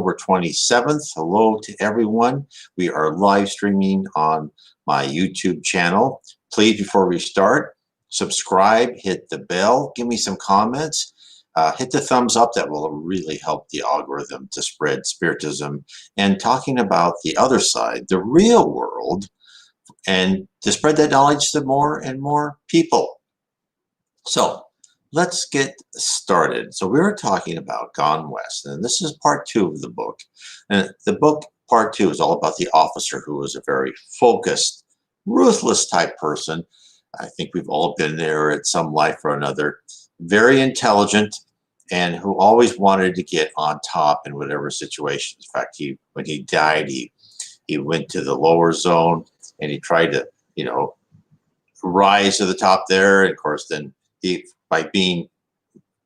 October 27th. Hello to everyone. We are live streaming on my YouTube channel. Please, before we start, subscribe, hit the bell, give me some comments, hit the thumbs up. That will really help the algorithm to spread Spiritism and talking about the other side, the real world, and to spread that knowledge to more and more people. So let's get started. So we were talking about Gone West, and this is part 2 of the book. And the book, part 2, is all about the officer who was a very focused, ruthless type person. I think we've all been there at some life or another. Very intelligent, and who always wanted to get on top in whatever situation. In fact, when he died, he went to the lower zone and he tried to, rise to the top there. And of course, then by being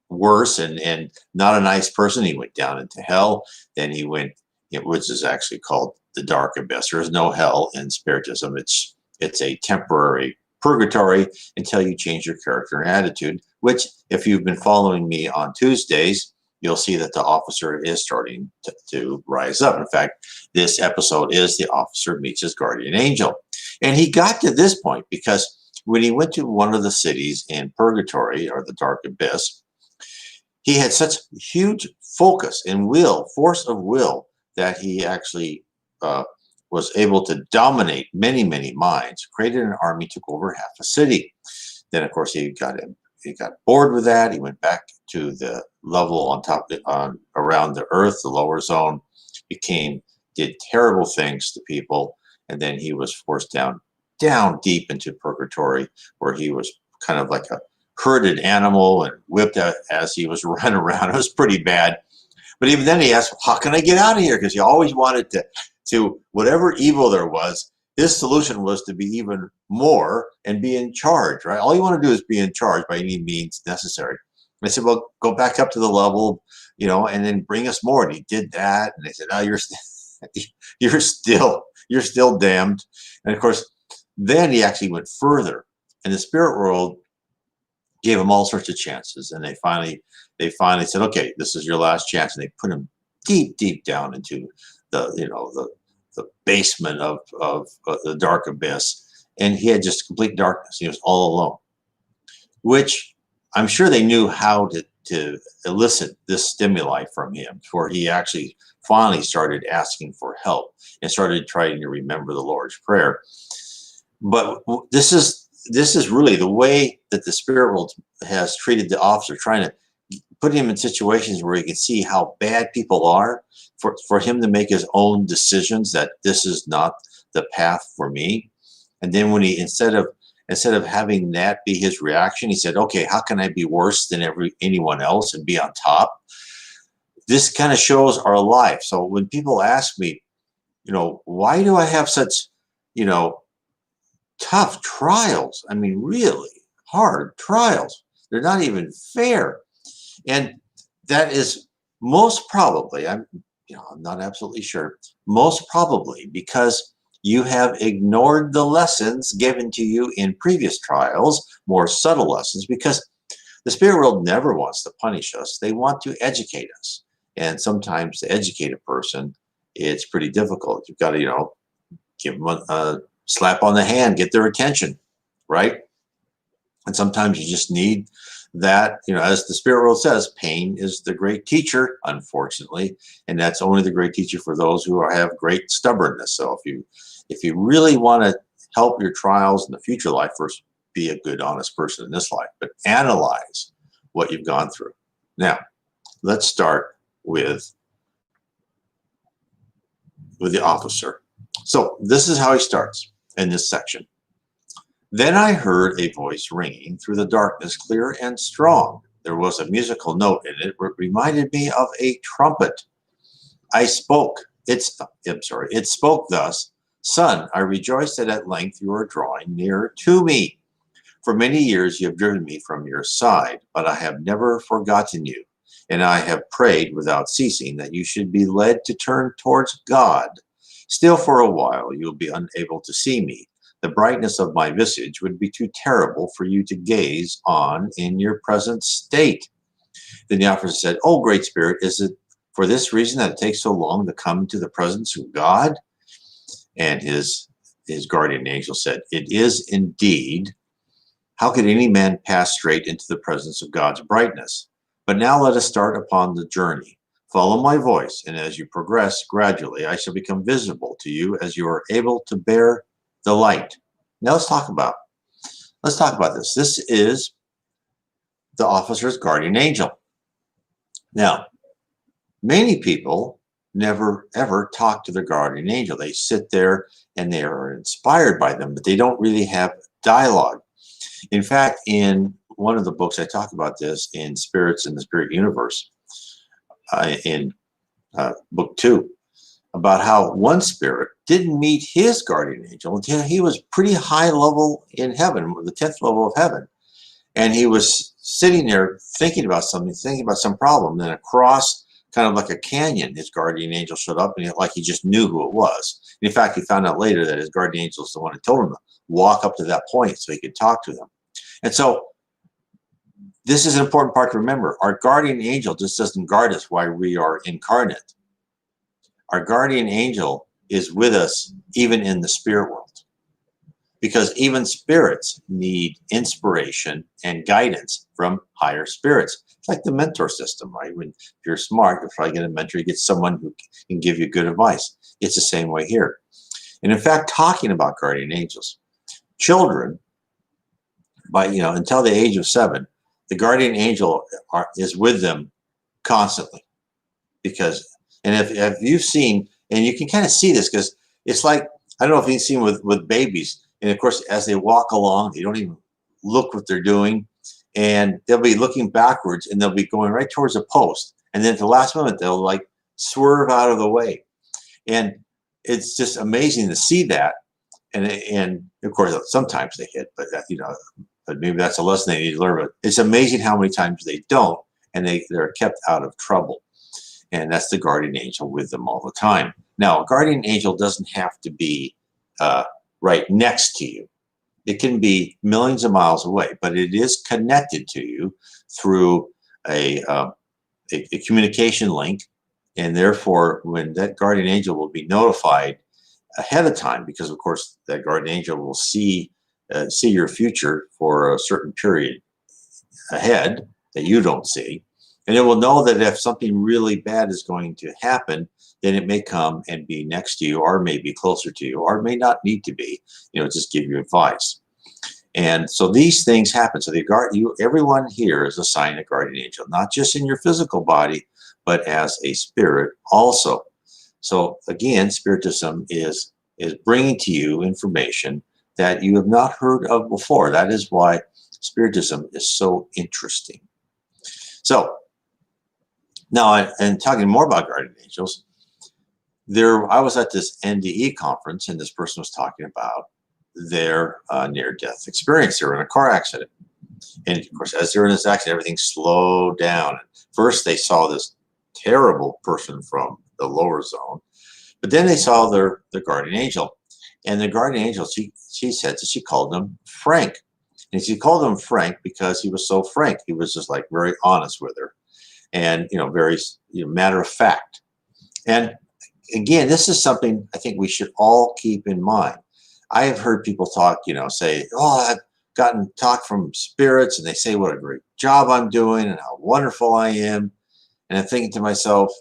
worse and not a nice person, he went down into hell. Then he went, which is actually called the dark abyss. There is no hell in Spiritism. It's a temporary purgatory until you change your character and attitude, which, if you've been following me on Tuesdays, you'll see that the officer is starting to rise up. In fact, this episode is the officer meets his guardian angel. And he got to this point because when he went to one of the cities in purgatory, or the dark abyss, he had such huge focus and force of will, that he actually was able to dominate many, many minds, created an army, took over half a city. Then, of course, he got bored with that. He went back to the level on top, around the earth, the lower zone, did terrible things to people, and then he was forced down deep into purgatory, where he was kind of like a herded animal and whipped out as he was running around. It was pretty bad. But even then he asked, how can I get out of here? Because he always wanted to whatever evil there was, his solution was to be even more and be in charge, right? All you want to do is be in charge by any means necessary. And I said, well, go back up to the level, and then bring us more. And he did that. And they said, no, you're still damned. And of course, then he actually went further. And the spirit world gave him all sorts of chances. And they finally said, okay, this is your last chance. And they put him deep, deep down into the basement of the dark abyss, and he had just complete darkness. He was all alone, which I'm sure they knew how to elicit this stimuli from him, before he actually finally started asking for help and started trying to remember the Lord's Prayer. But this is really the way that the spirit world has treated the officer, trying to put him in situations where he can see how bad people are, for him to make his own decisions that this is not the path for me. And then when he, instead of having that be his reaction, he said, okay, how can I be worse than anyone else and be on top? This kind of shows our life. So when people ask me, why do I have such, tough trials? I mean, really hard trials. They're not even fair. And that is most probably, I'm not absolutely sure, most probably because you have ignored the lessons given to you in previous trials, more subtle lessons, because the spirit world never wants to punish us. They want to educate us. And sometimes to educate a person, it's pretty difficult. You've got to, give them a slap on the hand, get their attention, right? And sometimes you just need that, as the spirit world says, pain is the great teacher, unfortunately, and that's only the great teacher for those who have great stubbornness. So if you really want to help your trials in the future life, first be a good, honest person in this life, but analyze what you've gone through. Now, let's start with the officer. So this is how he starts in this section. Then I heard a voice ringing through the darkness, clear and strong. There was a musical note in it that reminded me of a trumpet. It spoke thus, Son, I rejoice that at length you are drawing near to me. For many years you have driven me from your side, but I have never forgotten you. And I have prayed without ceasing that you should be led to turn towards God. Still for a while you will be unable to see me. The brightness of my visage would be too terrible for you to gaze on in your present state. Then the officer said, Oh, Great Spirit, is it For this reason that it takes so long to come into the presence of God? And his guardian angel said, it is indeed. How could any man pass straight into the presence of God's brightness? But now let us start upon the journey. Follow my voice, and as you progress gradually, I shall become visible to you as you are able to bear the light. Now let's talk about this. This is the officer's guardian angel. Now, many people never ever talk to their guardian angel. They sit there and they are inspired by them, but they don't really have dialogue. In fact, in one of the books, I talk about this in Spirits in the Spirit Universe, in book 2, about how one spirit didn't meet his guardian angel until he was pretty high level in heaven, the 10th level of heaven. And he was sitting there thinking about something, thinking about some problem. Then across kind of like a canyon, his guardian angel showed up, and like he just knew who it was. And in fact, he found out later that his guardian angel is the one who told him to walk up to that point so he could talk to them. And so this is an important part to remember. Our guardian angel just doesn't guard us while we are incarnate. Our guardian angel is with us even in the spirit world, because even spirits need inspiration and guidance from higher spirits. It's like the mentor system, right? When if you're smart, you'll probably get a mentor. You get someone who can give you good advice. It's the same way here. And in fact, talking about guardian angels, children, until the age of 7, the guardian angel is with them constantly. Because, and if you've seen, and you can kind of see this, because it's like, I don't know if you've seen with babies, and of course, as they walk along, they don't even look what they're doing, and they'll be looking backwards, and they'll be going right towards a post, and then at the last moment, they'll like swerve out of the way. And it's just amazing to see that. And of course, sometimes they hit, but but maybe that's a lesson they need to learn. But it's amazing how many times they don't, and they're kept out of trouble. And that's the guardian angel with them all the time. Now, a guardian angel doesn't have to be right next to you. It can be millions of miles away, but it is connected to you through a communication link. And therefore, when that guardian angel will be notified ahead of time, because of course that guardian angel will see your future for a certain period ahead that you don't see. And it will know that if something really bad is going to happen, then it may come and be next to you, or may be closer to you, or it may not need to be, just give you advice. And so these things happen. So everyone here is assigned a guardian angel, not just in your physical body, but as a spirit also. So again, Spiritism is bringing to you information that you have not heard of before. That is why Spiritism is so interesting. So now, and talking more about guardian angels, I was at this NDE conference, and this person was talking about their near-death experience. They were in a car accident. And of course, as they're in this accident, everything slowed down. And first, they saw this terrible person from the lower zone, but then they saw their guardian angel. And the guardian angel, she said that she called him Frank. And she called him Frank because he was so frank. He was just like very honest with her, and very matter of fact. And again, this is something I think we should all keep in mind. I have heard people talk, say, oh, I've gotten talk from spirits, and they say what a great job I'm doing and how wonderful I am. And I'm thinking to myself,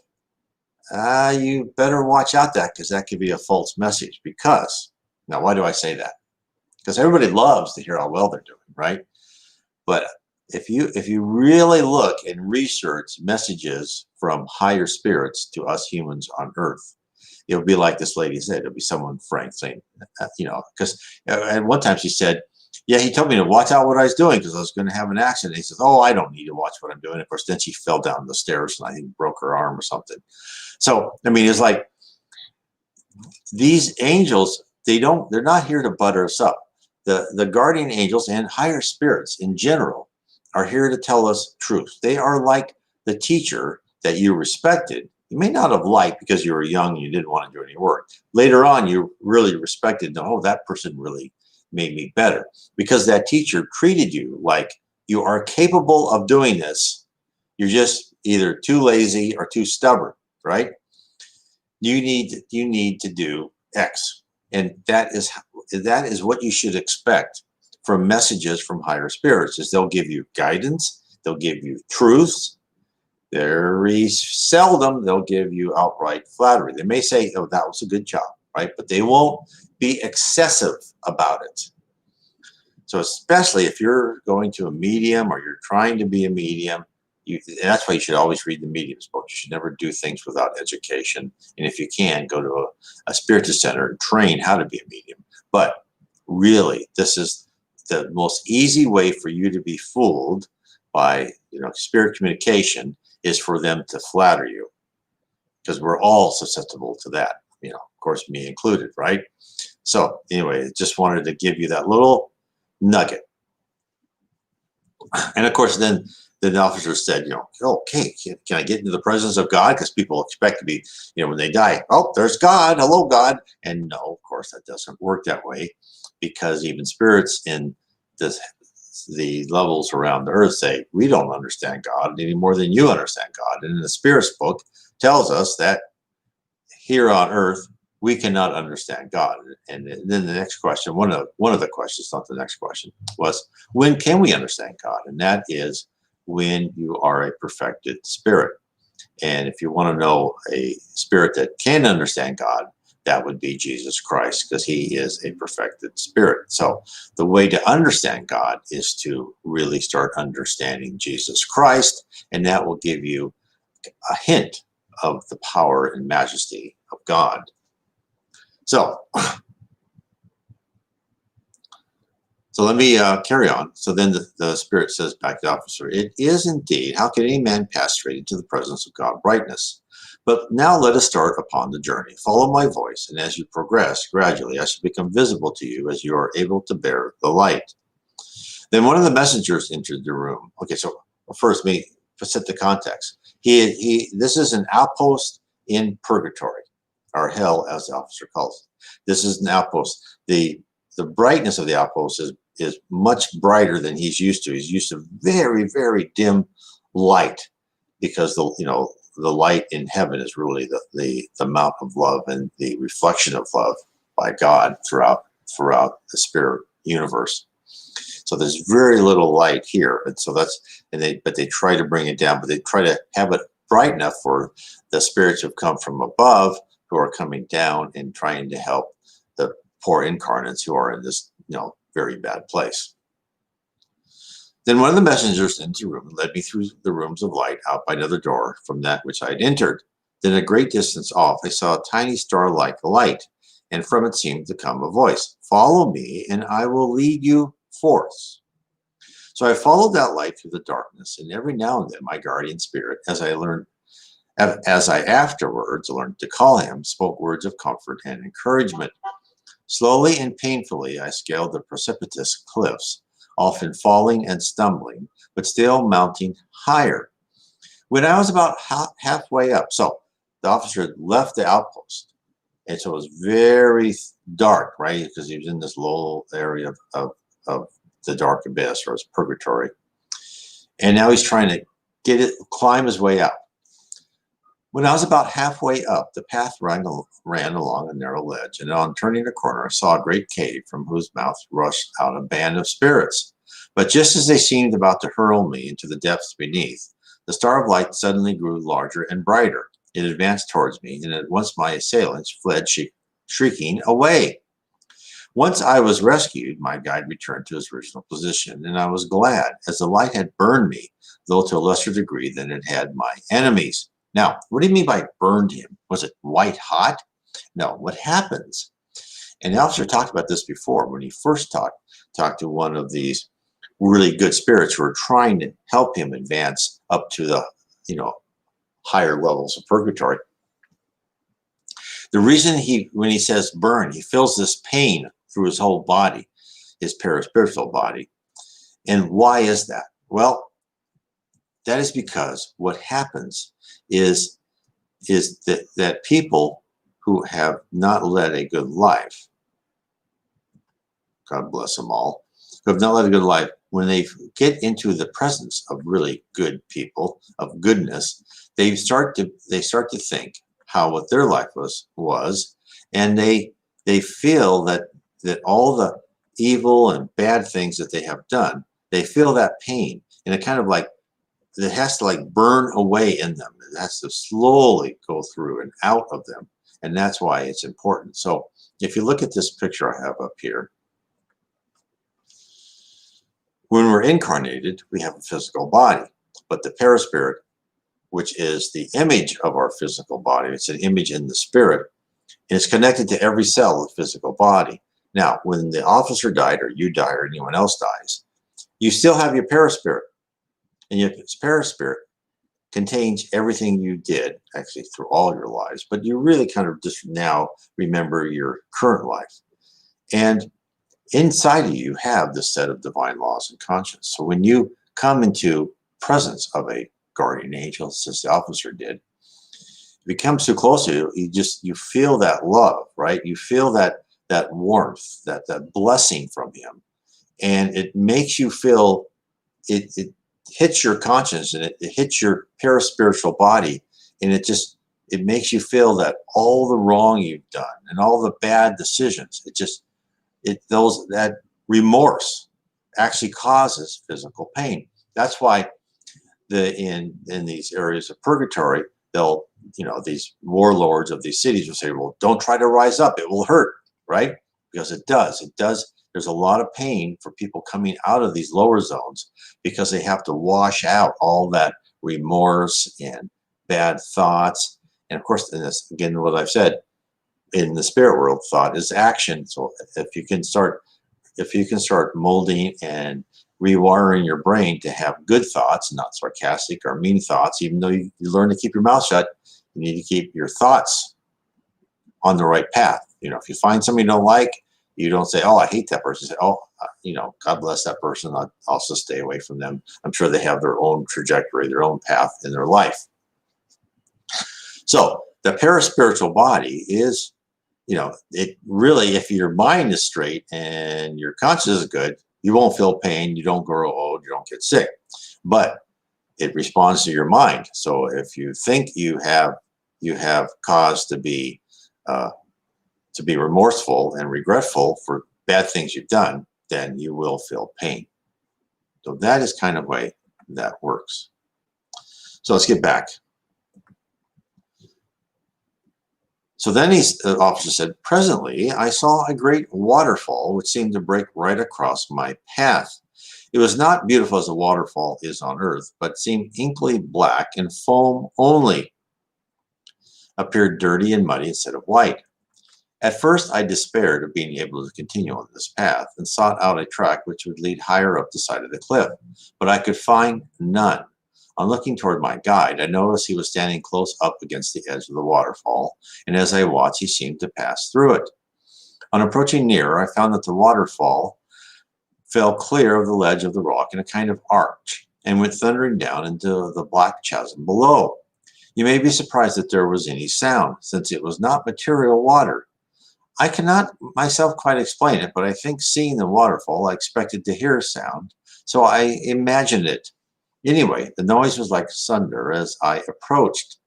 you better watch out because that could be a false message. Because, now why do I say that? Because everybody loves to hear how well they're doing, right? But if you really look and research messages from higher spirits to us humans on Earth, it'll be like this lady said. It'll be someone frank saying, because at one time she said, yeah, he told me to watch out what I was doing because I was going to have an accident. He says, oh, I don't need to watch what I'm doing. Of course, then she fell down the stairs and I think broke her arm or something. So, I mean, it's like these angels, they're not here to butter us up. The guardian angels and higher spirits in general are here to tell us truth. They are like the teacher that you respected. You may not have liked because you were young and you didn't want to do any work. Later on, you really respected, oh, that person really made me better because that teacher treated you like you are capable of doing this. You're just either too lazy or too stubborn. right? You need to do X. And that is what you should expect from messages from higher spirits, is they'll give you guidance, they'll give you truths. Very seldom they'll give you outright flattery. They may say, oh, that was a good job, right? But they won't be excessive about it. So especially if you're going to a medium or you're trying to be a medium, and that's why you should always read the medium's book. You should never do things without education. And if you can, go to a Spiritist center and train how to be a medium. But really, this is the most easy way for you to be fooled by, spirit communication, is for them to flatter you, because we're all susceptible to that, of course, me included, right? So anyway, just wanted to give you that little nugget. And of course, then the officer said, okay, can I get into the presence of God? Because people expect to be, when they die, oh, there's God, hello, God. And no, of course, that doesn't work that way, because even spirits in the levels around the earth say, we don't understand God any more than you understand God. And in the Spirit's book tells us that here on earth, we cannot understand God. And then the next question, one of the questions, not the next question, was, when can we understand God? And that is when you are a perfected spirit. And if you want to know a spirit that can understand God, that would be Jesus Christ, because he is a perfected spirit. So the way to understand God is to really start understanding Jesus Christ, and that will give you a hint of the power and majesty of God. So let me carry on. So then the spirit says back to the officer, it is indeed, how can any man pass straight into the presence of God brightness? But now let us start upon the journey. Follow my voice, and as you progress, gradually I shall become visible to you as you are able to bear the light. Then one of the messengers entered the room. Okay, so first, me set the context. This is an outpost in purgatory, or hell, as the officer calls it. This is an outpost. The brightness of the outpost is much brighter than he's used to. He's used to very, very dim light, because the light in heaven is really the amount of love and the reflection of love by God throughout the spirit universe. So there's very little light here, and so but they try to bring it down, but they try to have it bright enough for the spirits who've come from above, who are coming down and trying to help the poor incarnates who are in this very bad place. Then one of the messengers into the room led me through the rooms of light out by another door from that which I had entered. Then a great distance off I saw a tiny star-like light, and from it seemed to come a voice, follow me and I will lead you forth. So I followed that light through the darkness, and every now and then my guardian spirit, as I afterwards learned to call him, spoke words of comfort and encouragement. Slowly and painfully I scaled the precipitous cliffs, often falling and stumbling, but still mounting higher. When I was about halfway up, so the officer had left the outpost, and so it was very dark, right? Because he was in this low area of the dark abyss, or his purgatory. And now he's trying to climb his way up. When I was about halfway up, the path ran along a narrow ledge, and on turning a corner, I saw a great cave from whose mouth rushed out a band of spirits. But just as they seemed about to hurl me into the depths beneath, the star of light suddenly grew larger and brighter. It advanced towards me, and at once my assailants fled shrieking away. Once I was rescued, my guide returned to his original position, and I was glad, as the light had burned me, though to a lesser degree than it had my enemies. Now, what do you mean by burned him? Was it white hot? No, what happens? And the officer talked about this before when he first talked to one of these really good spirits who were trying to help him advance up to the, higher levels of purgatory. The reason when he says burn, he feels this pain through his whole body, his paraspiritual body. And why is that? Well, that is because what happens is that people who have not led a good life, God bless them all, who have not led a good life, when they get into the presence of really good people, of goodness, they start to think how what their life was, and they feel that all the evil and bad things that they have done, they feel that pain, and it kind of like it has to like burn away in them. It has to slowly go through and out of them, and that's why it's important. So if you look at this picture I have up here, when we're incarnated, we have a physical body, but the perispirit, which is the image of our physical body, it's an image in the spirit, and it's connected to every cell of the physical body. Now, when the officer died, or you die, or anyone else dies, you still have your perispirit, and your perispirit contains everything you did actually through all your lives, but you really kind of just now remember your current life. And inside of you have this set of divine laws and conscience. So when you come into presence of a guardian angel, as the officer did, if it comes too close to you, you feel that love, right? You feel that warmth, that blessing from him, and it makes you feel it hits your conscience, and it hits your paraspiritual body, and it makes you feel that all the wrong you've done and all the bad decisions, that remorse actually causes physical pain. That's why in these areas of purgatory, these warlords of these cities will say, well, don't try to rise up, it will hurt, right? Because it does. There's a lot of pain for people coming out of these lower zones, because they have to wash out all that remorse and bad thoughts. And of course, in this, again, what I've said, in the spirit world, thought is action. So if you can start molding and rewiring your brain to have good thoughts, not sarcastic or mean thoughts, even though you learn to keep your mouth shut, you need to keep your thoughts on the right path. If you find somebody you don't like, you don't say, oh, I hate that person. You say, oh, God bless that person. I'll also stay away from them. I'm sure they have their own trajectory, their own path in their life. So the paraspiritual body is, it really, if your mind is straight and your conscience is good, you won't feel pain, you don't grow old, you don't get sick. But it responds to your mind. So if you think you have cause to be remorseful and regretful for bad things you've done, then you will feel pain. So that is kind of way that works. So let's get back. So then the officer said, presently I saw a great waterfall which seemed to break right across my path. It was not beautiful as a waterfall is on earth, but seemed inky black, and foam only appeared dirty and muddy instead of white. At first I despaired of being able to continue on this path, and sought out a track which would lead higher up the side of the cliff, but I could find none. On looking toward my guide, I noticed he was standing close up against the edge of the waterfall, and as I watched, he seemed to pass through it. On approaching nearer, I found that the waterfall fell clear of the ledge of the rock in a kind of arch, and went thundering down into the black chasm below. You may be surprised that there was any sound, since it was not material water. I cannot myself quite explain it, but I think seeing the waterfall, I expected to hear a sound, so I imagined it. Anyway, the noise was like thunder as I approached,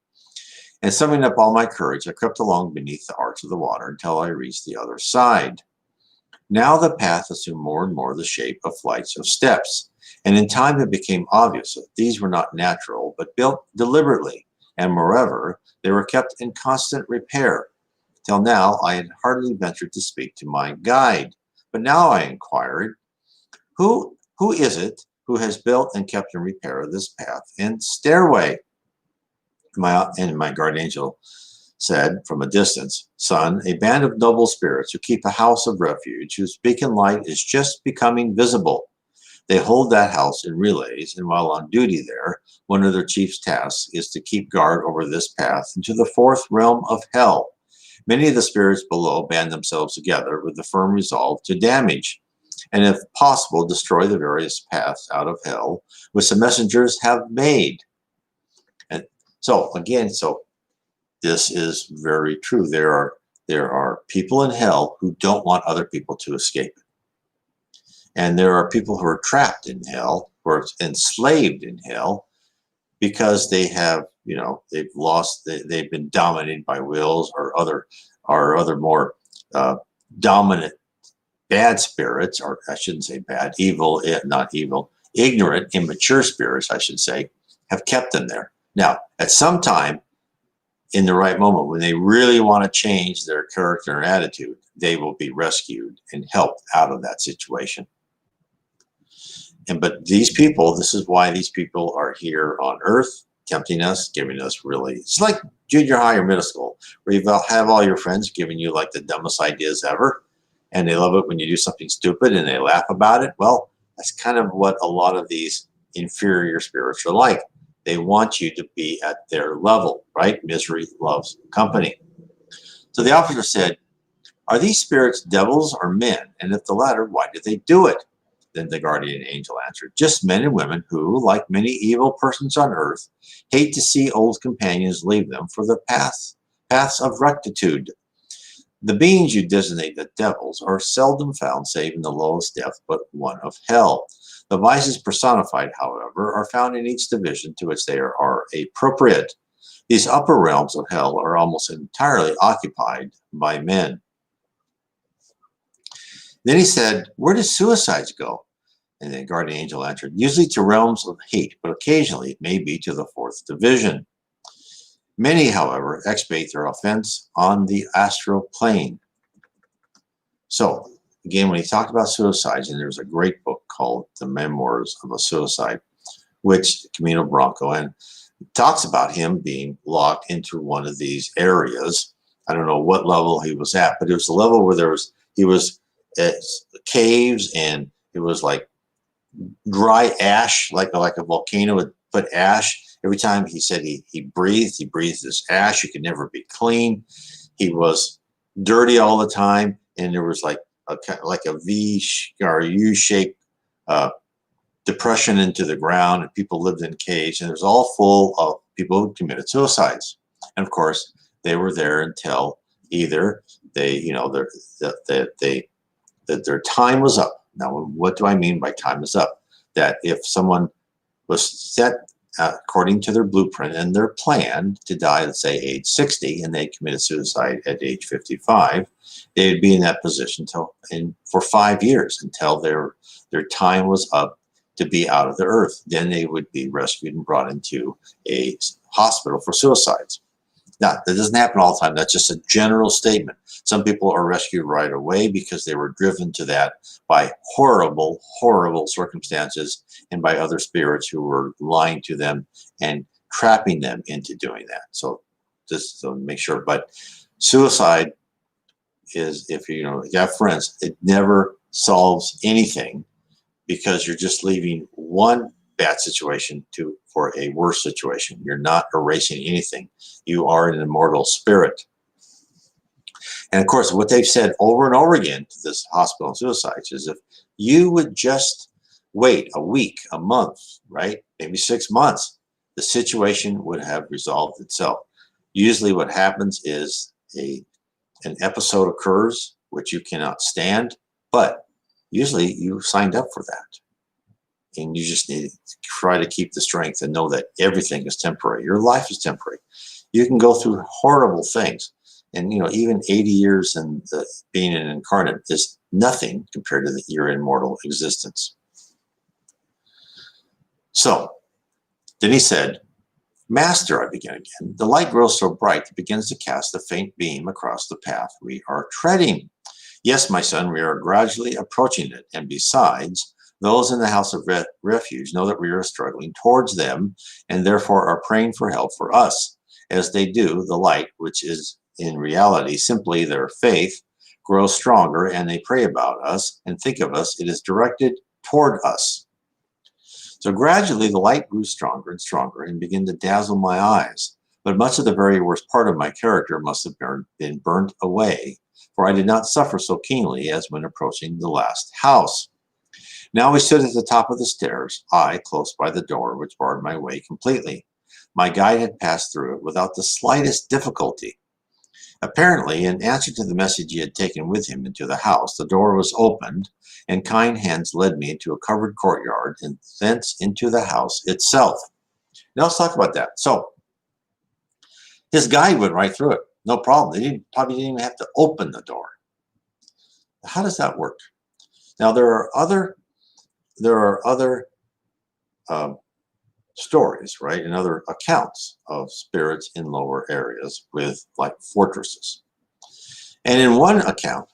and summoning up all my courage, I crept along beneath the arch of the water until I reached the other side. Now the path assumed more and more the shape of flights of steps, and in time it became obvious that these were not natural, but built deliberately, and moreover, they were kept in constant repair. Till now, I had hardly ventured to speak to my guide, but now I inquired, who is it who has built and kept in repair this path and stairway? My guardian angel said from a distance, son, a band of noble spirits who keep a house of refuge, whose beacon light is just becoming visible. They hold that house in relays, and while on duty there, one of their chief's tasks is to keep guard over this path into the fourth realm of hell. Many of the spirits below band themselves together with the firm resolve to damage, and if possible, destroy the various paths out of hell, which the messengers have made. And so again, this is very true. There are people in hell who don't want other people to escape it. And there are people who are trapped in hell, who are enslaved in hell, because they have, they've lost, they've been dominated by wills or other more dominant bad spirits, or I shouldn't say bad, evil, not evil, ignorant, immature spirits, I should say, have kept them there. Now, at some time, in the right moment, when they really want to change their character and attitude, they will be rescued and helped out of that situation. But these people, this is why these people are here on Earth, tempting us, giving us really, it's like junior high or middle school, where you have all your friends giving you like the dumbest ideas ever, and they love it when you do something stupid and they laugh about it. Well, that's kind of what a lot of these inferior spirits are like. They want you to be at their level, right? Misery loves company. So the officer said, "Are these spirits devils or men? And if the latter, why do they do it?" Then the guardian angel answered, "Just men and women who, like many evil persons on earth, hate to see old companions leave them for the paths of rectitude. The beings you designate the devils are seldom found save in the lowest depth but one of hell. The vices personified, however, are found in each division to which they are appropriate. These upper realms of hell are almost entirely occupied by men." Then he said, "Where do suicides go?" And the guardian angel answered, "Usually to realms of hate, but occasionally it may be to the fourth division. Many, however, expiate their offense on the astral plane." So, again, when he talked about suicides, and there's a great book called The Memoirs of a Suicide, which Camino Branco, and talks about him being locked into one of these areas. I don't know what level he was at, but it was the level where he was at caves, and it was like dry ash, like a volcano would put ash. Every time he said he breathed this ash. He could never be clean. He was dirty all the time, and there was like a V or U-shaped depression into the ground, and people lived in caves, and it was all full of people who committed suicides. And of course, they were there until either they, that their time was up. Now, what do I mean by time is up? That if someone was set according to their blueprint and their plan to die, let's say age 60, and they committed suicide at age 55, they would be in that position for 5 years until their time was up to be out of the earth. Then they would be rescued and brought into a hospital for suicides. Now, that doesn't happen all the time. That's just a general statement. Some people are rescued right away because they were driven to that by horrible, horrible circumstances and by other spirits who were lying to them and trapping them into doing that. So just to make sure. But suicide is, if you have friends, it never solves anything, because you're just leaving one bad situation for a worse situation. You're not erasing anything. You are an immortal spirit. And of course, what they've said over and over again to this hospital and suicides is, if you would just wait a week, a month, right, maybe 6 months, the situation would have resolved itself. Usually what happens is an episode occurs which you cannot stand, but usually you signed up for that. And you just need to try to keep the strength and know that everything is temporary. Your life is temporary. You can go through horrible things. And, even 80 years and being an incarnate is nothing compared to your immortal existence. So then he said, "Master," I began again, "the light grows so bright it begins to cast a faint beam across the path we are treading." "Yes, my son, we are gradually approaching it. And besides, those in the house of refuge know that we are struggling towards them, and therefore are praying for help for us. As they do, the light, which is in reality simply their faith, grows stronger, and they pray about us and think of us. It is directed toward us." So gradually the light grew stronger and stronger and began to dazzle my eyes. But much of the very worst part of my character must have been burnt away, for I did not suffer so keenly as when approaching the last house. Now we stood at the top of the stairs, I close by the door, which barred my way completely. My guide had passed through it without the slightest difficulty. Apparently, in answer to the message he had taken with him into the house, the door was opened, and kind hands led me into a covered courtyard and thence into the house itself. Now let's talk about that. So this guy went right through it, no problem. They probably didn't even have to open the door. How does that work? Now there are other stories, right, and other accounts of spirits in lower areas with like fortresses. And in one account,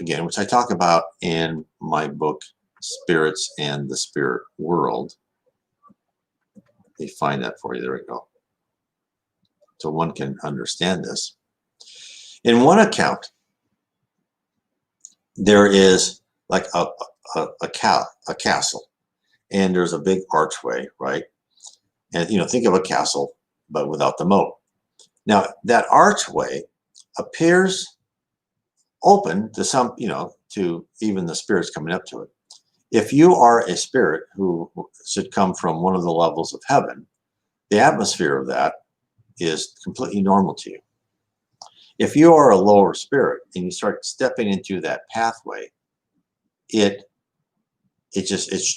again, which I talk about in my book, Spirits and the Spirit World, let me find that for you. There we go. So one can understand this. In one account, there is like a castle, and there's a big archway, right? And think of a castle, but without the moat. Now that archway appears open to some, to even the spirits coming up to it. If you are a spirit who should come from one of the levels of heaven, the atmosphere of that is completely normal to you. If you are a lower spirit and you start stepping into that pathway, it's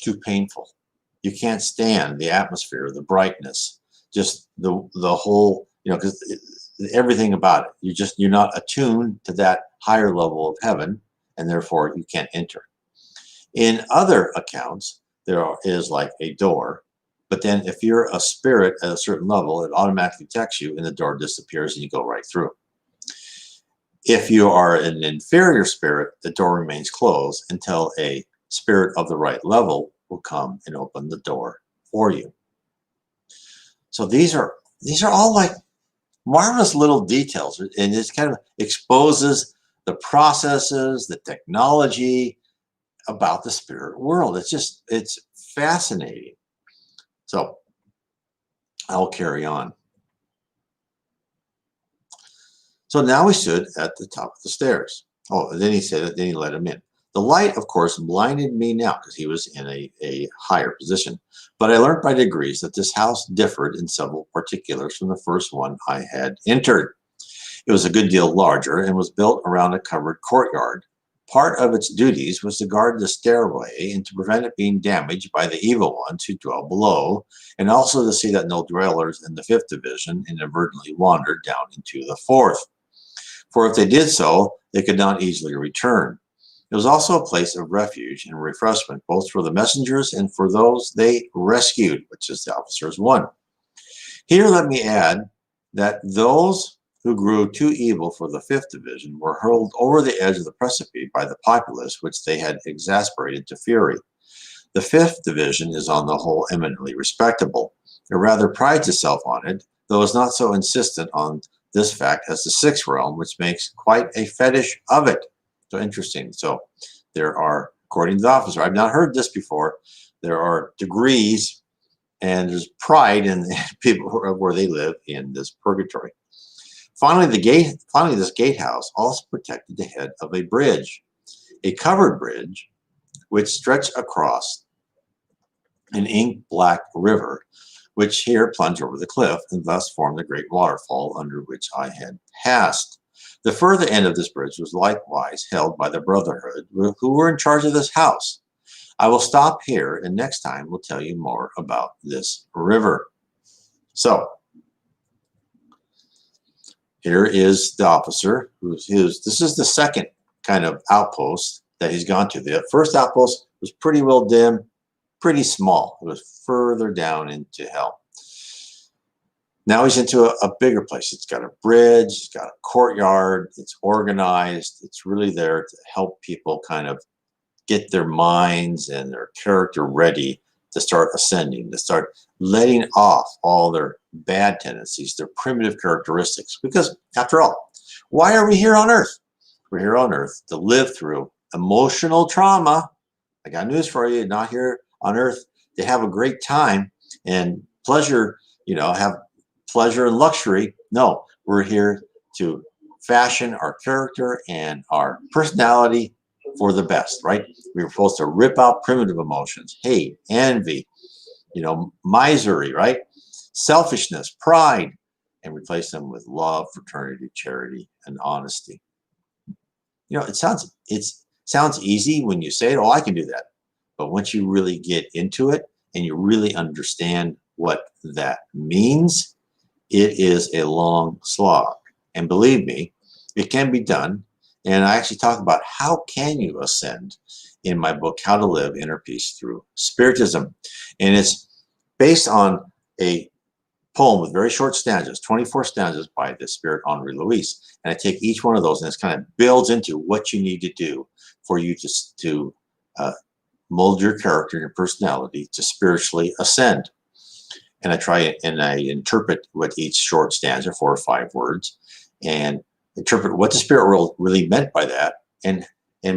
too painful. You can't stand the atmosphere, the brightness, just the whole, because everything about it. You're not attuned to that higher level of heaven, and therefore you can't enter. In other accounts, there is like a door, but then if you're a spirit at a certain level, it automatically detects you and the door disappears and you go right through. If you are an inferior spirit, the door remains closed until a spirit of the right level will come and open the door for you. So these are all like marvelous little details, and it kind of exposes the processes, the technology about the spirit world. It's fascinating. So I'll carry on. So now we stood at the top of the stairs. Oh, and then he said it, then he let him in. The light, of course, blinded me now because he was in a higher position. But I learned by degrees that this house differed in several particulars from the first one I had entered. It was a good deal larger and was built around a covered courtyard. Part of its duties was to guard the stairway and to prevent it being damaged by the evil ones who dwell below, and also to see that no dwellers in the 5th division inadvertently wandered down into the 4th. For if they did so, they could not easily return. It was also a place of refuge and refreshment, both for the messengers and for those they rescued, which is the officers 1. Here let me add that those who grew too evil for the 5th division were hurled over the edge of the precipice by the populace, which they had exasperated to fury. The 5th division is on the whole eminently respectable. It rather prides itself on it, though is not so insistent on this fact as the 6th realm, which makes quite a fetish of it. So interesting. So there are, according to the officer, I've not heard this before, there are degrees and there's pride in people where they live in this purgatory. Finally, this gatehouse also protected the head of a bridge, a covered bridge, which stretched across an ink-black river, which here plunged over the cliff and thus formed the great waterfall under which I had passed. The further end of this bridge was likewise held by the Brotherhood, who were in charge of this house. I will stop here, and next time we'll tell you more about this river. So, here is the officer. This is the second kind of outpost that he's gone to. The first outpost was pretty well dim, pretty small. It was further down into hell. Now he's into a bigger place. It's got a bridge, it's got a courtyard, it's organized. It's really there to help people kind of get their minds and their character ready to start ascending, to start letting off all their bad tendencies, their primitive characteristics. Because after all, why are we here on earth? We're here on earth to live through emotional trauma. I got news for you, not here on earth to have a great time and pleasure, have pleasure and luxury. No, we're here to fashion our character and our personality for the best, right? We were supposed to rip out primitive emotions, hate, envy, misery, right? Selfishness, pride, and replace them with love, fraternity, charity, and honesty. You know, it sounds easy when you say it. Oh, I can do that. But once you really get into it and you really understand what that means, it is a long slog. And believe me, it can be done. And I actually talk about how can you ascend in my book, How to Live Inner Peace Through Spiritism. And it's based on a poem with very short stanzas, 24 stanzas by the Spirit Henri Louis. And I take each one of those and it kind of builds into what you need to do for you to mold your character and your personality to spiritually ascend. And I try and I interpret what each short stanza, 4 or 5 words, and interpret what the spirit world really meant by that, and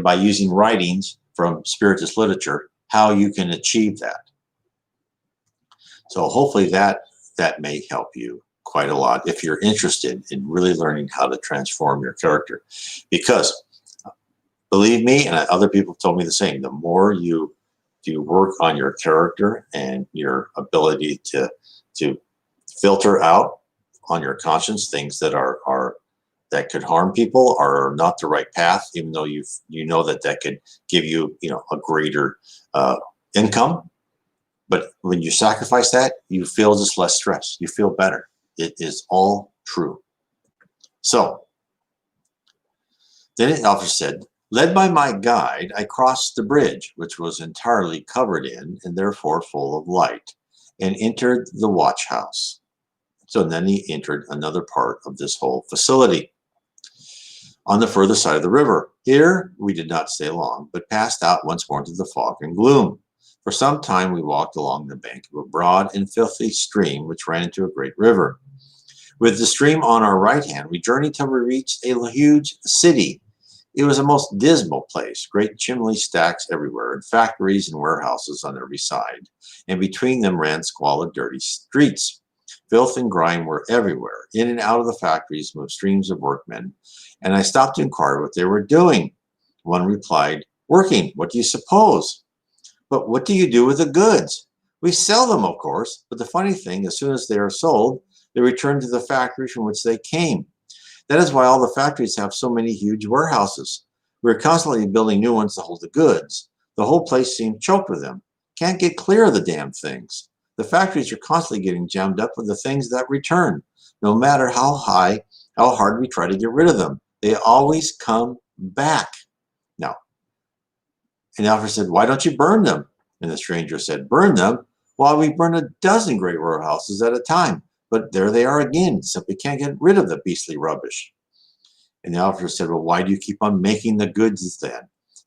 by using writings from Spiritist literature, how you can achieve that. So hopefully that may help you quite a lot if you're interested in really learning how to transform your character. Because believe me, and other people told me the same, the more you work on your character and your ability to filter out on your conscience things that are that could harm people, are not the right path, even though you know that could give you a greater income. But when you sacrifice that, you feel just less stress. You feel better. It is all true. So then the officer said, led by my guide, I crossed the bridge, which was entirely covered in and therefore full of light, and entered the watch house. So then he entered another part of this whole facility on the further side of the river. Here we did not stay long, but passed out once more into the fog and gloom. For some time we walked along the bank of a broad and filthy stream which ran into a great river. With the stream on our right hand, we journeyed till we reached a huge city. It was a most dismal place, great chimney stacks everywhere, and factories and warehouses on every side, and between them ran squalid, dirty streets. Filth and grime were everywhere. In and out of the factories moved streams of workmen, and I stopped to inquire what they were doing. One replied, working. What do you suppose? But what do you do with the goods? We sell them, of course, but the funny thing, as soon as they are sold, they return to the factory from which they came. That is why all the factories have so many huge warehouses. We're constantly building new ones to hold the goods. The whole place seems choked with them. Can't get clear of the damn things. The factories are constantly getting jammed up with the things that return. No matter how hard we try to get rid of them, they always come back. Now, and the officer said, why don't you burn them? And the stranger said, burn them? Why, we burn a dozen great warehouses at a time. But there they are again. Simply can't get rid of the beastly rubbish. And the officer said, well, why do you keep on making the goods then?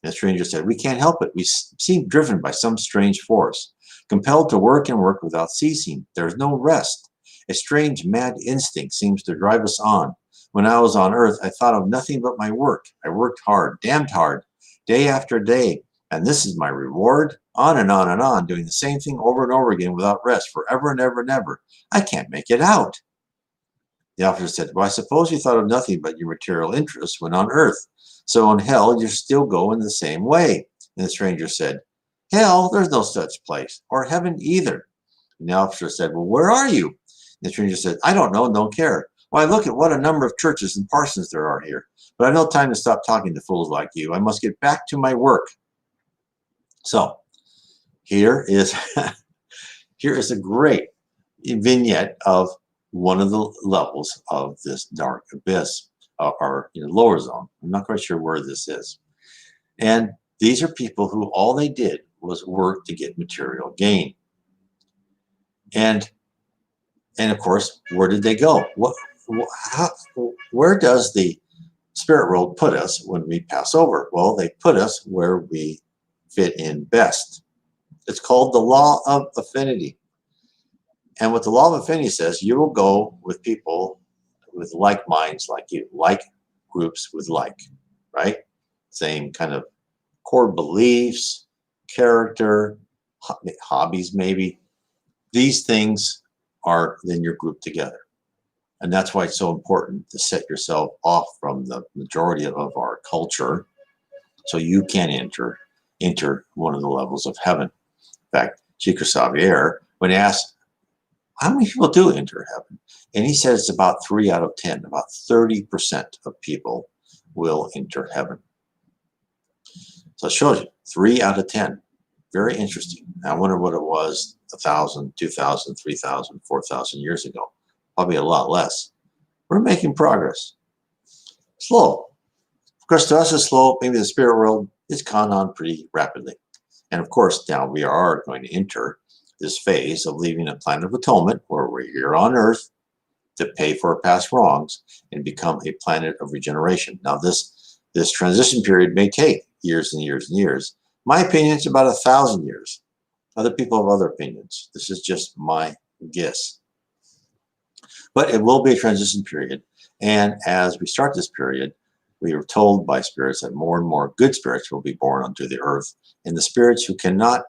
And the stranger said, we can't help it. We seem driven by some strange force, compelled to work and work without ceasing. There is no rest. A strange, mad instinct seems to drive us on. When I was on earth, I thought of nothing but my work. I worked hard, damned hard, day after day. And this is my reward, on and on and on, doing the same thing over and over again without rest, forever and ever and ever. I can't make it out. The officer said, well, I suppose you thought of nothing but your material interests when on earth. So in hell, you're still going the same way. And the stranger said, hell, there's no such place, or heaven either. And the officer said, well, where are you? And the stranger said, I don't know and don't care. Why, look at what a number of churches and parsons there are here. But I've no time to stop talking to fools like you. I must get back to my work. So here is a great vignette of one of the levels of this dark abyss, or lower zone. I'm not quite sure where this is. And these are people who all they did was work to get material gain. And of course, where did they go? Where does the spirit world put us when we pass over? Well, they put us where we fit in best. It's called the law of affinity. And what the law of affinity says, you will go with people with like minds like you, like groups with like, right? Same kind of core beliefs, character, hobbies maybe. These things are then your group together. And that's why it's so important to set yourself off from the majority of our culture so you can enter one of the levels of heaven. In fact, Chico Xavier, when asked how many people do enter heaven? And he says it's about 3 out of 10, about 30% of people will enter heaven. So it shows you 3 out of 10. Very interesting. I wonder what it was 1,000, 2,000, 3,000, 4,000 years ago. Probably a lot less. We're making progress. Slow. Of course, to us it's slow. Maybe the spirit world is gone on pretty rapidly. And of course, now we are going to enter this phase of leaving a planet of atonement where we're here on Earth to pay for our past wrongs and become a planet of regeneration. Now, this transition period may take years and years and years. My opinion is about 1,000 years. Other people have other opinions. This is just my guess. But it will be a transition period. And as we start this period, we are told by spirits that more and more good spirits will be born onto the earth. And the spirits who cannot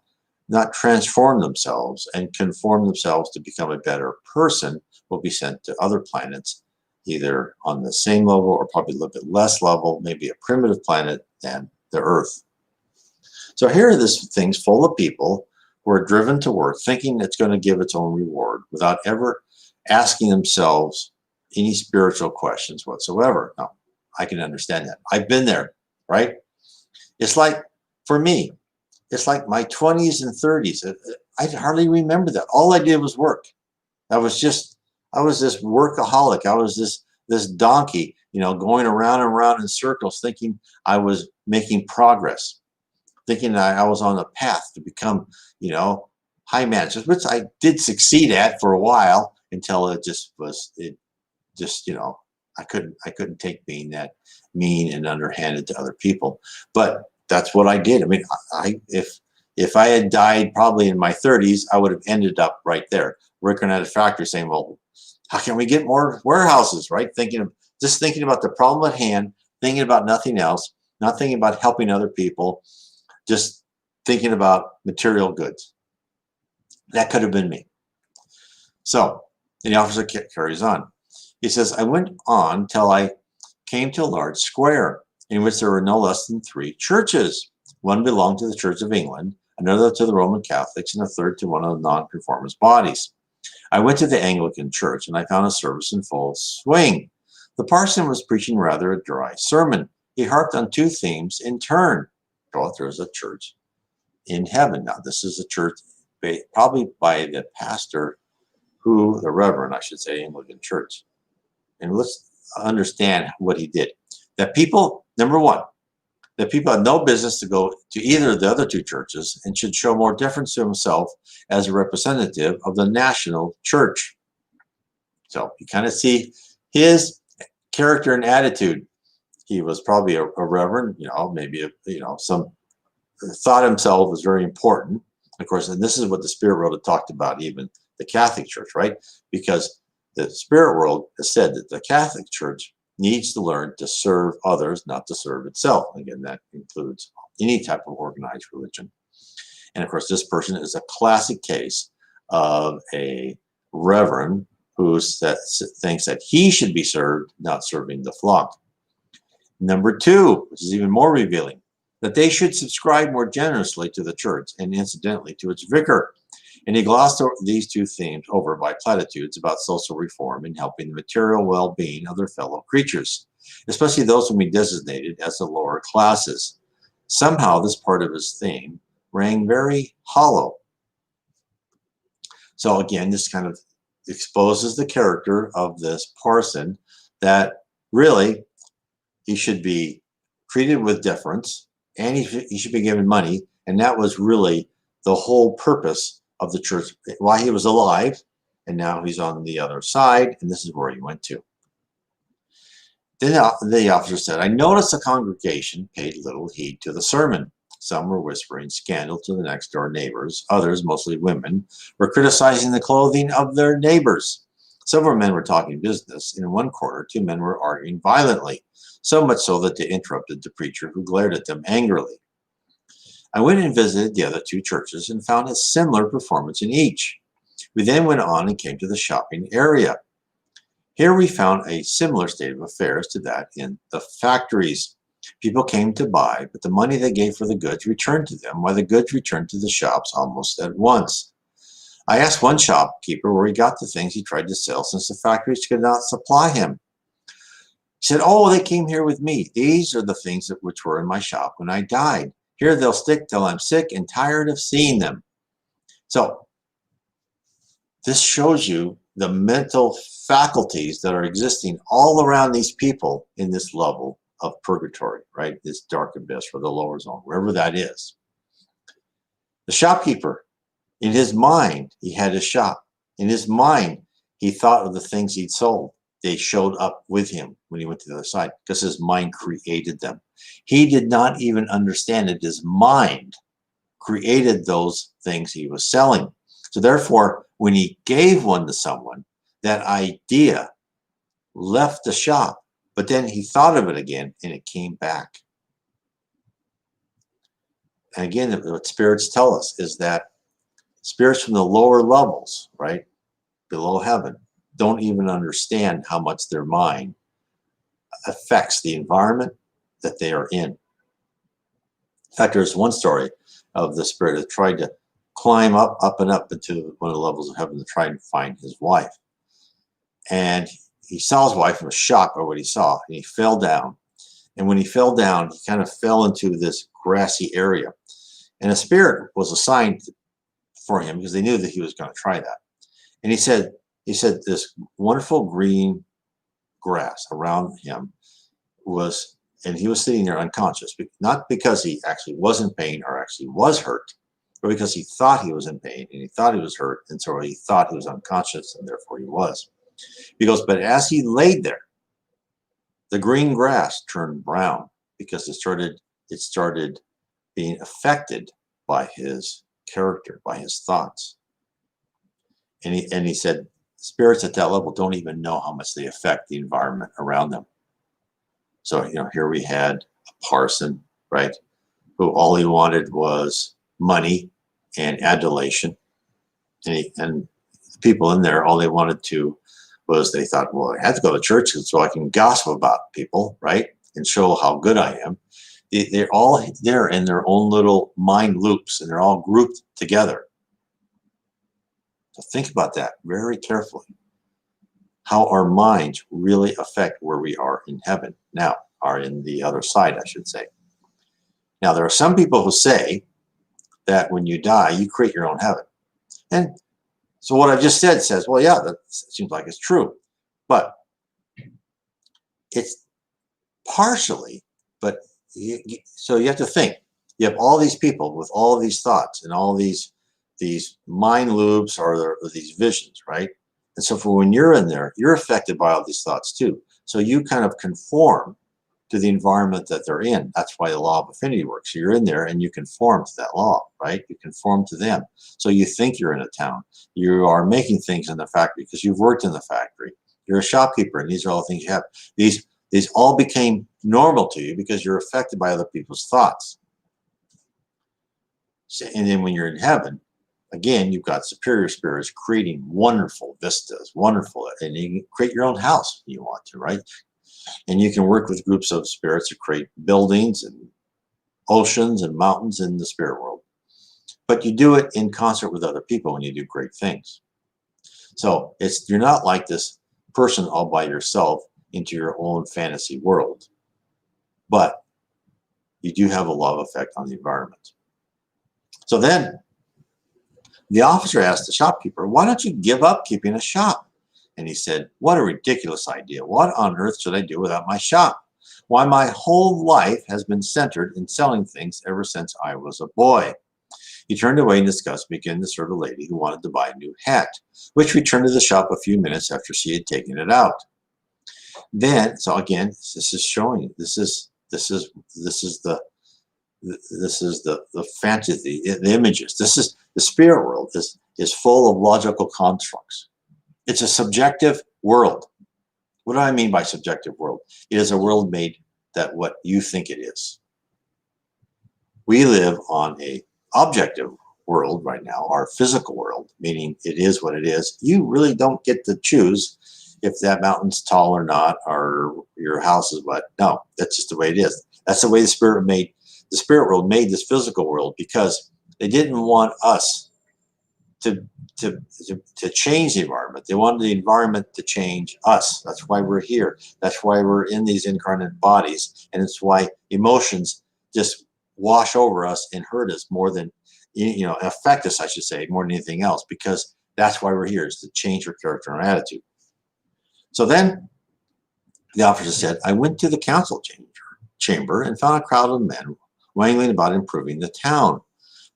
not transform themselves and conform themselves to become a better person will be sent to other planets, either on the same level or probably a little bit less level, maybe a primitive planet than the earth. So here are these things full of people who are driven to work thinking it's going to give its own reward without ever asking themselves any spiritual questions whatsoever. Now, I can understand that. I've been there, right? It's like, for me, it's like my 20s and 30s. I hardly remember that. All I did was work. I was this workaholic. I was this donkey, going around and around in circles thinking I was making progress, thinking I was on a path to become, high managers, which I did succeed at for a while until I couldn't take being that mean and underhanded to other people. But that's what I did. I mean, if I had died probably in my 30s, I would have ended up right there, working at a factory saying, well, how can we get more warehouses, right? Thinking about the problem at hand, thinking about nothing else, not thinking about helping other people, just thinking about material goods. That could have been me. So the officer carries on. He says, I went on till I came to a large square in which there were no less than 3 churches. One belonged to the Church of England, another to the Roman Catholics, and a third to one of the nonconformist bodies. I went to the Anglican church and I found a service in full swing. The parson was preaching rather a dry sermon. He harped on 2 themes in turn. Oh, there's a church in heaven. Now, this is a church probably by the pastor the reverend, I should say, Anglican church. And let's understand what he did. That people, number one, that people had no business to go to either of the other 2 churches and should show more deference to himself as a representative of the national church. So you kind of see his character and attitude. He was probably a reverend, maybe some thought himself was very important. Of course, and this is what the spirit world had talked about, even the Catholic Church, right? Because the spirit world has said that the Catholic Church needs to learn to serve others, not to serve itself. Again, that includes any type of organized religion. And of course, this person is a classic case of a reverend who thinks that he should be served, not serving the flock. Number 2, which is even more revealing, that they should subscribe more generously to the church and incidentally to its vicar. And he glossed these 2 themes over by platitudes about social reform and helping the material well-being of their fellow creatures, especially those whom he designated as the lower classes. Somehow this part of his theme rang very hollow. So again, this kind of exposes the character of this parson, that really he should be treated with deference and he should be given money. And that was really the whole purpose of the church, why he was alive, and now he's on the other side, and this is where he went to. Then the officer said, I noticed the congregation paid little heed to the sermon. Some were whispering scandal to the next door neighbors. Others, mostly women, were criticizing the clothing of their neighbors. Several men were talking business. In one corner, 2 men were arguing violently, so much so that they interrupted the preacher, who glared at them angrily. I went and visited the other 2 churches and found a similar performance in each. We then went on and came to the shopping area. Here we found a similar state of affairs to that in the factories. People came to buy, but the money they gave for the goods returned to them, while the goods returned to the shops almost at once. I asked one shopkeeper where he got the things he tried to sell since the factories could not supply him. He said, oh, they came here with me. These are the things which were in my shop when I died. Here they'll stick till I'm sick and tired of seeing them. So this shows you the mental faculties that are existing all around these people in this level of purgatory, right? This dark abyss or the lower zone, wherever that is. The shopkeeper, in his mind, he had a shop. In his mind, he thought of the things he'd sold. They showed up with him when he went to the other side because his mind created them. He did not even understand it. His mind created those things he was selling. So therefore, when he gave one to someone, that idea left the shop, but then he thought of it again and it came back. And again, what spirits tell us is that spirits from the lower levels, right, below heaven, don't even understand how much their mind affects the environment that they are in. In fact, there's one story of the spirit that tried to climb up and up into one of the levels of heaven to try and find his wife. And he saw his wife and was shocked by what he saw, and he fell down. And when he fell down, he kind of fell into this grassy area. And a spirit was assigned for him because they knew that he was going to try that. And he said this wonderful green grass around him was, and he was sitting there unconscious, not because he actually was in pain or actually was hurt, but because he thought he was in pain and he thought he was hurt, and so he thought he was unconscious, and therefore he was. He goes, but as he laid there, the green grass turned brown because it started being affected by his character, by his thoughts. And he said, spirits at that level don't even know how much they affect the environment around them. So, here we had a parson, right, who all he wanted was money and adulation. And the people in there, all they wanted to was, they thought, well, I had to go to church so I can gossip about people, right, and show how good I am. They're all there in their own little mind loops, and they're all grouped together. So think about that very carefully. How our minds really affect where we are in heaven now, or in the other side, I should say. Now, there are some people who say that when you die, you create your own heaven. And so what I just said says, well, yeah, that seems like it's true. But it's partially, but so you have to think. You have all these people with all of these thoughts and all these mind loops or these visions, right? And so for when you're in there, you're affected by all these thoughts too. So you kind of conform to the environment that they're in. That's why the law of affinity works. So you're in there and you conform to that law, right? You conform to them. So you think you're in a town. You are making things in the factory because you've worked in the factory. You're a shopkeeper, and these are all the things you have. These all became normal to you because you're affected by other people's thoughts. So, and then when you're in heaven, again, you've got superior spirits creating wonderful vistas, wonderful, and you can create your own house if you want to, right? And you can work with groups of spirits to create buildings and oceans and mountains in the spirit world. But you do it in concert with other people when you do great things. So you're not like this person all by yourself into your own fantasy world, but you do have a love effect on the environment. So then the officer asked the shopkeeper, why don't you give up keeping a shop? And he said, what a ridiculous idea. What on earth should I do without my shop? Why, my whole life has been centered in selling things ever since I was a boy. He turned away in disgust, began to serve a lady who wanted to buy a new hat, which returned to the shop a few minutes after she had taken it out. Then, so again, this is showing, this is the fantasy, the images. This is the spirit world is full of logical constructs. It's a subjective world. What do I mean by subjective world? It is a world made that what you think it is. We live on a objective world right now, our physical world, meaning it is what it is. You really don't get to choose if that mountain's tall or not, or your house is what. No, that's just the way it is. That's the way the spirit world made this physical world, because they didn't want us to, to change the environment. They wanted the environment to change us. That's why we're here. That's why we're in these incarnate bodies. And it's why emotions just wash over us and hurt us more than, affect us, I should say, more than anything else, because that's why we're here, is to change our character and attitude. So then the officer said, I went to the council chamber and found a crowd of men wrangling about improving the town.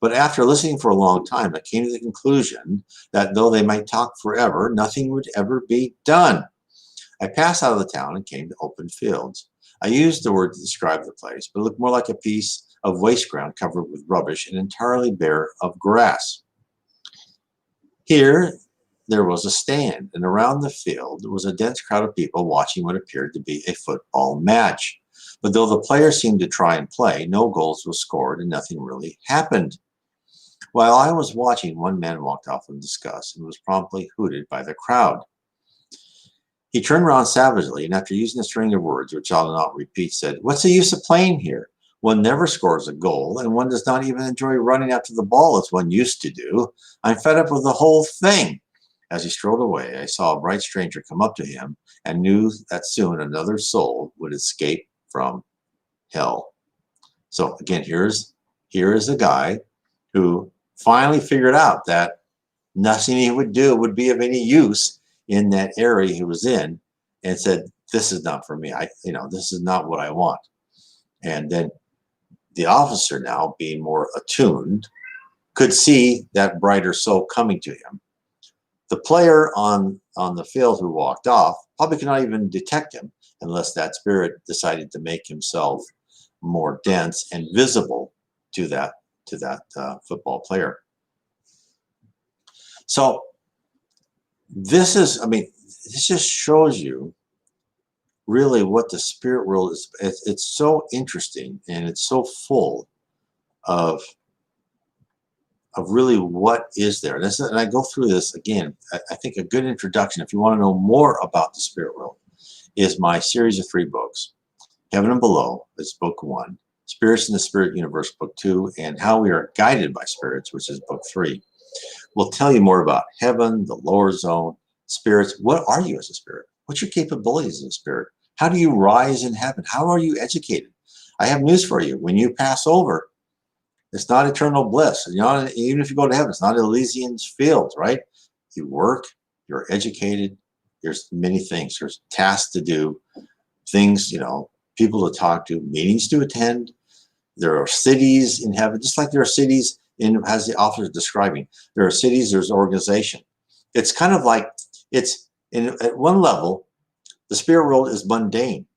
But after listening for a long time, I came to the conclusion that though they might talk forever, nothing would ever be done. I passed out of the town and came to open fields. I used the word to describe the place, but it looked more like a piece of waste ground covered with rubbish and entirely bare of grass. Here, there was a stand, and around the field was a dense crowd of people watching what appeared to be a football match. But though the players seemed to try and play, no goals were scored and nothing really happened. While I was watching, one man walked off in disgust and was promptly hooted by the crowd. He turned around savagely and after using a string of words, which I'll not repeat, said, "What's the use of playing here? One never scores a goal and one does not even enjoy running after the ball as one used to do. I'm fed up with the whole thing." As he strode away, I saw a bright stranger come up to him and knew that soon another soul would escape from hell. So again, here is a guy who finally figured out that nothing he would do would be of any use in that area he was in, and said, "This is not for me. This is not what I want." And then the officer, now being more attuned, could see that brighter soul coming to him. The player on the field who walked off probably could not even detect him unless that spirit decided to make himself more dense and visible to that football player. So this just shows you really what the spirit world is. It's so interesting and it's so full of really what is there. And I go through this again. I think a good introduction, if you want to know more about the spirit world, is my series of 3 books. Heaven and Below is book 1. Spirits in the Spirit Universe, book 2, and How We Are Guided by Spirits, which is book 3. We'll tell you more about heaven, the lower zone, spirits. What are you as a spirit? What's your capabilities as a spirit? How do you rise in heaven? How are you educated? I have news for you. When you pass over, it's not eternal bliss. Even if you go to heaven, it's not Elysian's fields, right? You work, you're educated, there's many things. There's tasks to do, things, people to talk to, meetings to attend. There are cities in heaven, just like there are cities as the author is describing. There are cities, there's organization. It's kind of like, at one level, the spirit world is mundane.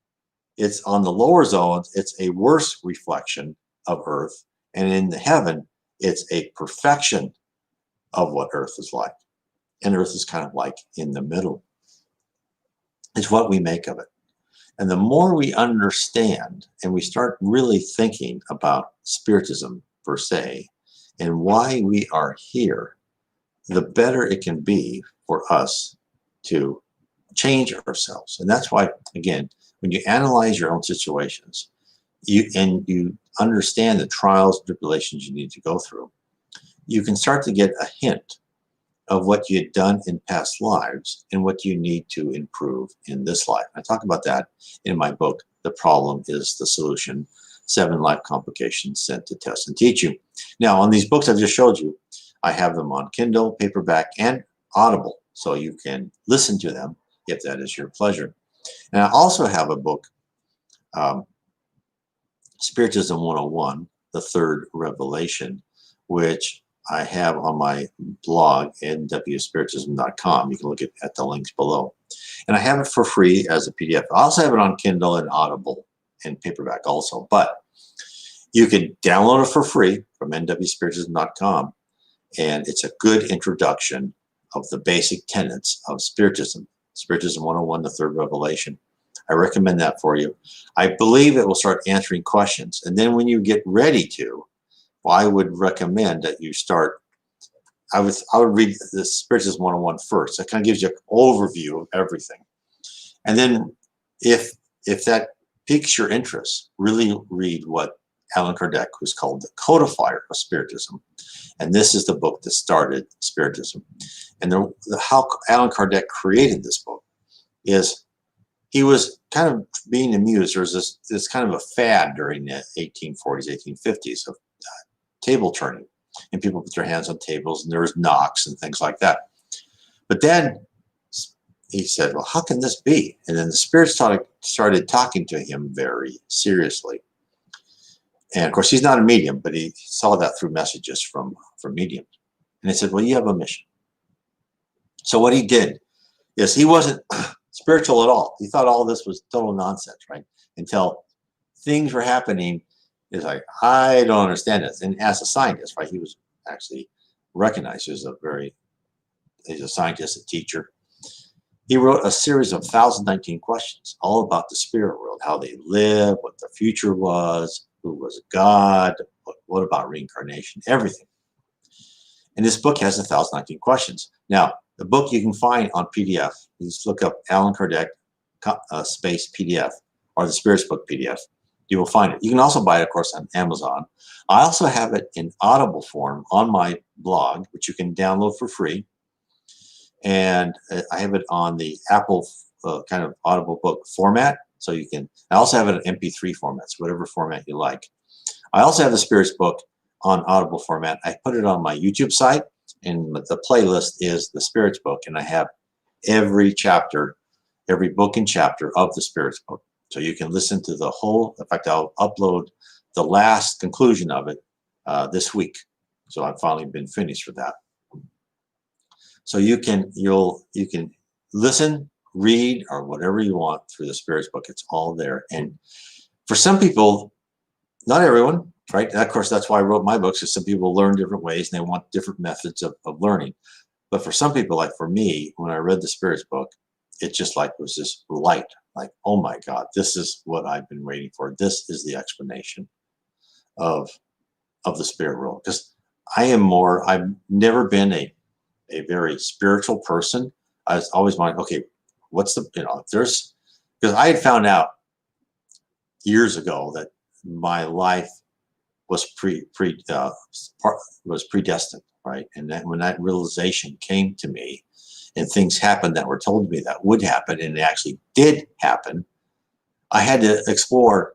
It's on the lower zones, it's a worse reflection of earth. And in the heaven, it's a perfection of what earth is like. And earth is kind of like in the middle. It's what we make of it. And the more we understand and we start really thinking about Spiritism per se and why we are here, the better it can be for us to change ourselves. And that's why, again, when you analyze your own situations, you understand the trials and tribulations you need to go through, you can start to get a hint of what you had done in past lives and what you need to improve in this life. I talk about that in my book, The Problem is the Solution, 7 Life Complications Sent to Test and Teach You. Now, on these books I've just showed you, I have them on Kindle, paperback, and Audible, so you can listen to them if that is your pleasure. And I also have a book, Spiritism 101, The Third Revelation, which I have on my blog, nwspiritism.com. You can look at the links below. And I have it for free as a PDF. I also have it on Kindle and Audible and paperback also. But you can download it for free from nwspiritism.com. And it's a good introduction of the basic tenets of Spiritism. Spiritism 101, The Third Revelation. I recommend that for you. I believe it will start answering questions. And then when you get ready to, I would recommend that you start, I would read the Spiritism 101 first. That kind of gives you an overview of everything. And then if that piques your interest, really read what Allan Kardec, who's called the codifier of Spiritism. And this is the book that started Spiritism. And how Allan Kardec created this book is he was kind of being amused. There was this kind of a fad during the 1840s, 1850s of table turning. And people put their hands on tables, and there was knocks and things like that. But then he said, well, how can this be? And then the spirits started talking to him very seriously. And of course, he's not a medium, but he saw that through messages from mediums. And he said, well, you have a mission. So what he did is he wasn't spiritual at all. He thought all this was total nonsense, right? Until things were happening. He's like, I don't understand this. And as a scientist, right, he was actually recognized as he's a scientist, a teacher. He wrote a series of 1,019 questions all about the spirit world, how they live, what the future was, who was God, what about reincarnation, everything. And this book has 1,019 questions. Now, the book you can find on PDF. You just look up Allan Kardec space PDF or the Spirits Book PDF. You will find it. You can also buy it, of course, on Amazon. I also have it in Audible form on my blog, which you can download for free. And I have it on the Apple kind of Audible book format. So you can, I also have it in MP3 formats, whatever format you like. I also have the Spirits Book on Audible format. I put it on my YouTube site, and the playlist is the Spirits Book, and I have every chapter, every book and chapter of the Spirits Book. So you can listen to the whole. In fact, I'll upload the last conclusion of it this week. So I've finally been finished with that. So you can listen, read, or whatever you want through the Spirits Book. It's all there. And for some people, not everyone, right? And of course, that's why I wrote my books, because some people learn different ways and they want different methods of learning. But for some people, like for me, when I read the Spirits Book, it just like was this light, like, oh my God, this is what I've been waiting for. This is the explanation of the spirit world. Because I've never been a very spiritual person. I was always wondering, okay, what's because I had found out years ago that my life was predestined, right? And then when that realization came to me, and things happened that were told to me that would happen, and it actually did happen, I had to explore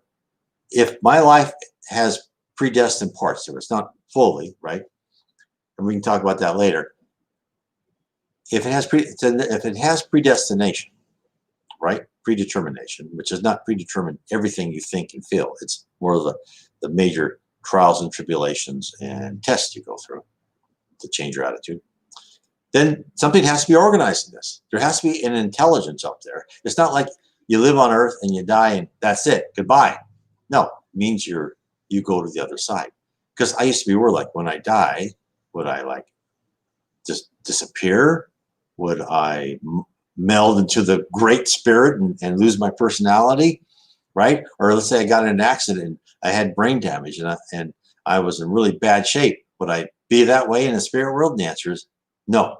if my life has predestined parts to it. It's not fully, right? And we can talk about that later. If it has predestination, right? Predetermination, which is not predetermine everything you think and feel. It's more of the major trials and tribulations and tests you go through to change your attitude. Then something has to be organized in this. There has to be an intelligence up there. It's not like you live on Earth and you die and that's it. Goodbye. No, it means you go to the other side. Because I used to be worried, like, when I die, would I like just disappear? Would I meld into the great spirit and lose my personality, right? Or let's say I got in an accident, I had brain damage, and I was in really bad shape. Would I be that way in the spirit world? And the answer is no.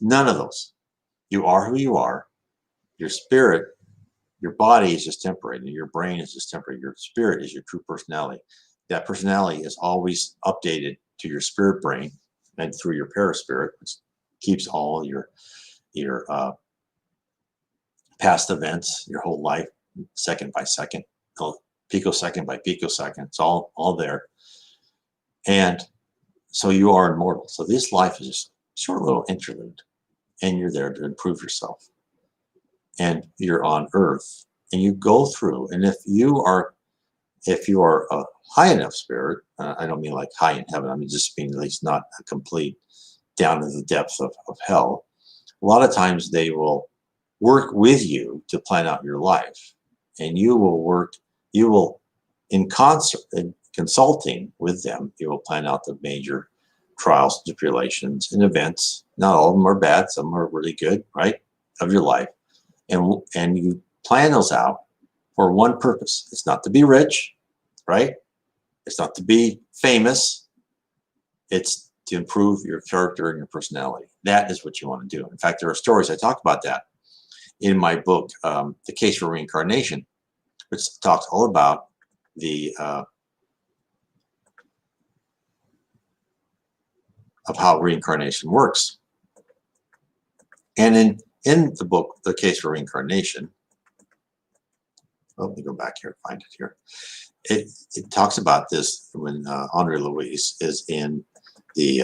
None of those. You are who you are. Your spirit, your body is just temporary, and your brain is just temporary. Your spirit is your true personality. That personality is always updated to your spirit brain and through your paraspirit, which keeps all your past events, your whole life, second by second, picosecond by picosecond. It's all there. And so you are immortal. So this life is just a short little interlude, and you're there to improve yourself. And you're on Earth, and you go through. And if you are a high enough spirit, I don't mean like high in heaven. I mean just mean at least not a complete down to the depths of hell. A lot of times they will work with you to plan out your life, and you will in concert, in consulting with them, you will plan out the major trials, tribulations, and events. Not all of them are bad. Some are really good, right, of your life. And you plan those out for one purpose. It's not to be rich, right? It's not to be famous. It's to improve your character and your personality. That is what you want to do. In fact, there are stories, I talk about that in my book, The Case for Reincarnation, which talks all about the of how reincarnation works. And in the book, The Case for Reincarnation, let me go back here and find it here. It talks about this when Andre Louis is in the,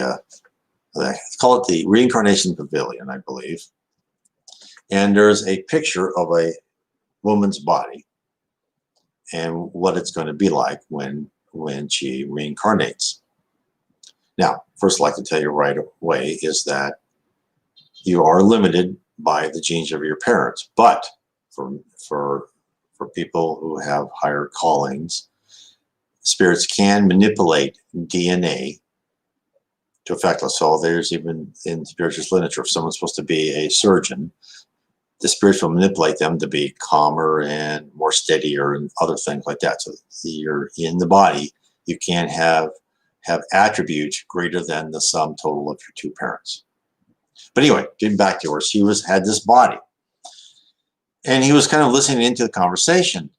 let's call it the Reincarnation Pavilion, I believe. And there's a picture of a woman's body and what it's going to be like when she reincarnates. Now, first I'd like to tell you right away is that you are limited by the genes of your parents, but for people who have higher callings, spirits can manipulate DNA to affect us. So there's even in spiritualist literature, if someone's supposed to be a surgeon, the spirits will manipulate them to be calmer and more steadier and other things like that. So you're in the body, you can have attributes greater than the sum total of your two parents. But anyway, getting back to her, she had this body. And he was kind of listening into the conversation.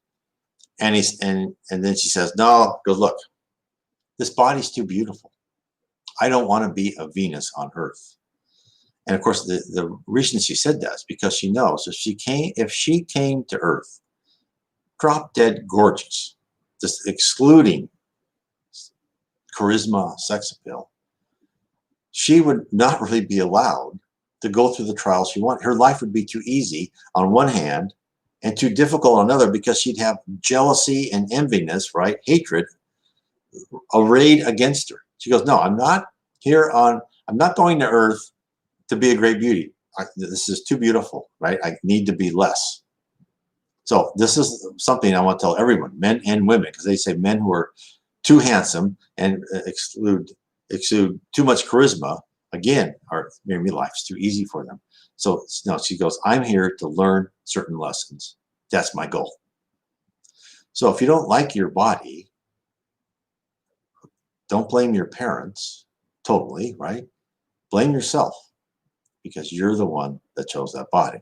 And then she says, no, go look, this body's too beautiful. I don't want to be a Venus on Earth. And of course, the reason she said that is because she knows if she came to Earth, drop dead gorgeous, just excluding charisma, sex appeal, she would not really be allowed to go through the trials she wanted. Her life would be too easy on one hand and too difficult on another, because she'd have jealousy and enviness, right? Hatred arrayed against her. She goes, no, I'm not going to Earth to be a great beauty. This is too beautiful, right? I need to be less. So this is something I want to tell everyone, men and women, because they say men who are too handsome and exude too much charisma, again, maybe life's too easy for them. So no, she goes, I'm here to learn certain lessons. That's my goal. So if you don't like your body, don't blame your parents totally, right? Blame yourself, because you're the one that chose that body.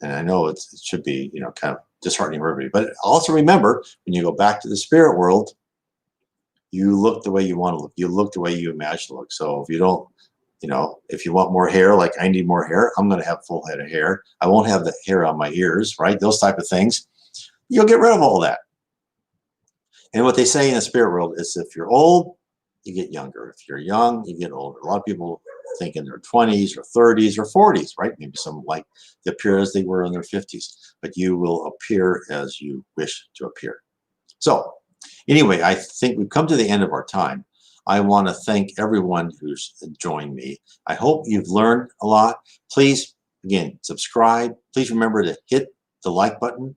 And I know it should be, kind of disheartening for everybody, but also remember, when you go back to the spirit world, you look the way you want to look. You look the way you imagine to look. So if you don't, if you want more hair, like I need more hair, I'm going to have full head of hair. I won't have the hair on my ears, right? Those type of things. You'll get rid of all that. And what they say in the spirit world is if you're old, you get younger. If you're young, you get older. A lot of people think in their 20s or 30s or 40s, right? Maybe some like they appear as they were in their 50s, but you will appear as you wish to appear. So anyway, I think we've come to the end of our time. I want to thank everyone who's joined me. I hope you've learned a lot. Please, again, subscribe. Please remember to hit the like button,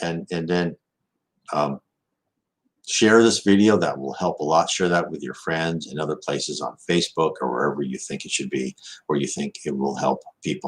and then share this video. That will help a lot. Share that with your friends and other places on Facebook or wherever you think it should be, where you think it will help people.